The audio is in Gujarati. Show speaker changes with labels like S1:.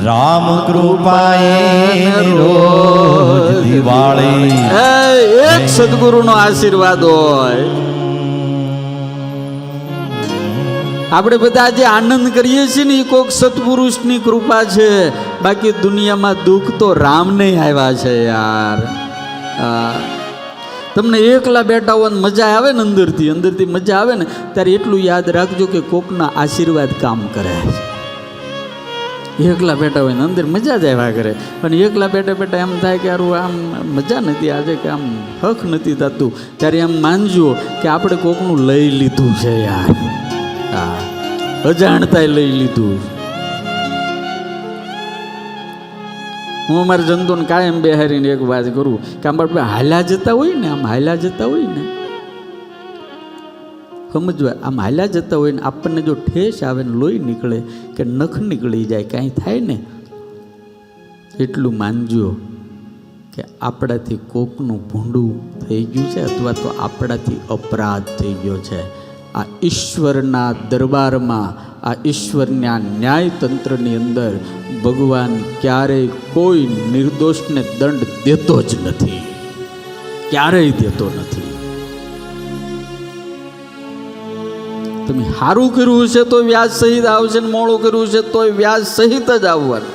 S1: રામ કૃપાએ રોજ દિવાળી.
S2: એક સદગુરુનો આશીર્વાદ હોય. આપણે બધા જે આનંદ કરીએ છીએ ને એ કોઈક સત્પુરુષની કૃપા છે. બાકી દુનિયામાં દુઃખ તો રામને આવ્યા છે યાર. તમને એકલા બેઠા હોય ને મજા આવે ને અંદરથી મજા આવે ને ત્યારે એટલું યાદ રાખજો કે કોકના આશીર્વાદ કામ કરે. એકલા બેઠા હોય ને અંદર મજા જ આવ્યા કરે, પણ એકલા બેઠા એમ થાય કે યાર આમ મજા નથી આજે, કે આમ હક નથી થતું, ત્યારે એમ માનજો કે આપણે કોકનું લઈ લીધું છે યાર. હા, અજાણતાય લઈ લીધું. હું અમારા જંતુને કાયમ બેહારીને એક વાત કરું કે આમ આપણે હાલ્યા જતા હોય ને સમજવા, આમ હાલ્યા જતા હોય ને આપણને જો ઠેસ આવે ને લોહી નીકળે કે નખ નીકળી જાય કાંઈ થાય ને, એટલું માનજો કે આપણાથી કોકનું ભૂંડું થઈ ગયું છે અથવા તો આપણાથી અપરાધ થઈ ગયો છે. આ ઈશ્વરના દરબારમાં, આ ઈશ્વરના ન્યાયતંત્રની અંદર ભગવાન ક્યારેય કોઈ નિર્દોષને દંડ દેતો જ નથી, ક્યારેય દેતો નથી. તમે સારું કર્યું છે તો વ્યાજ સહિત આવશે, ને મોડું કર્યું છે તો વ્યાજ સહિત જ આવવાનું.